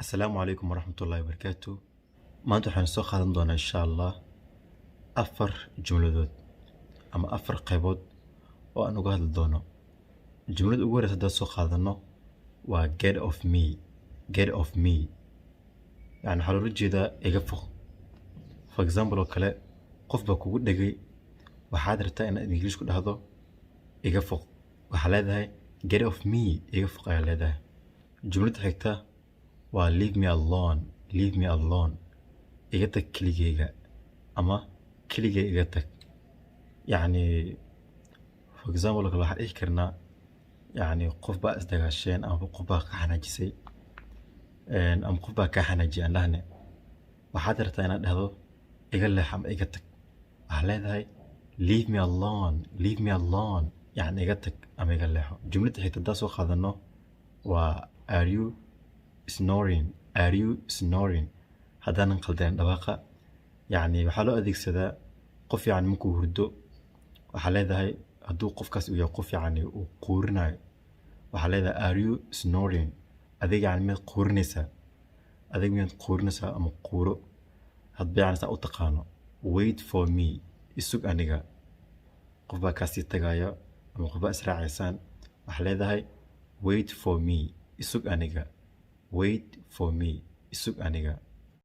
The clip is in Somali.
السلام عليكم ورحمة الله وبركاته. maanta waxaan soo qaadan doonaa insha Allah afar jumladood ama afar qaybood oo aan uga hadli doono. Jumlada ugu horeysa hadaan soo qaadano waa get off me. Get off me yani waxaa loola jeedaa iga foq. For example oo kale qof baa kugu dhegay waxaad rabtaa inaad English ku dhahdo iga foq, waxaa leedahay get off me, iga foq ayaa leedahay. Jumlada xigta waa leave me alone. Leave me alone, iga tag keligeyga ama keligey iga tag. Yani for example oo kale waxaan dhihi karnaa yani qof baa isdagaasheen ama qof baa ka xanaajisay ama qof baa kaa xanaajiyay aan dhahne, waxaad rabtaa inaad dhahdo iga leex ama iga tag, waxaa leedahay leave me alone. Leave me alone yani iga tag ama iga leexo. Jumlada xigta hadaan soo qaadano waa are you snoring. Are you snoring haddaanan qaldayn dhawaaqa yani waxaa loo adeegsadaa qof yani markuu hurdo, waxaa leedahay hadduu qofkaas uu yahay qof yani uu quurinayo, waxaa leedahay are you snoring, adiga yani miyaad quurinaysaa, adiga miyaad quurinaysaa ama quuro hadba yani saa u taqaano. Wait for me, isug aniga. qof baa kaasii tagayo ama qof baa israacaysaan, waxaa leedahay wait for me, isug aniga. Wait for me, isug aniga.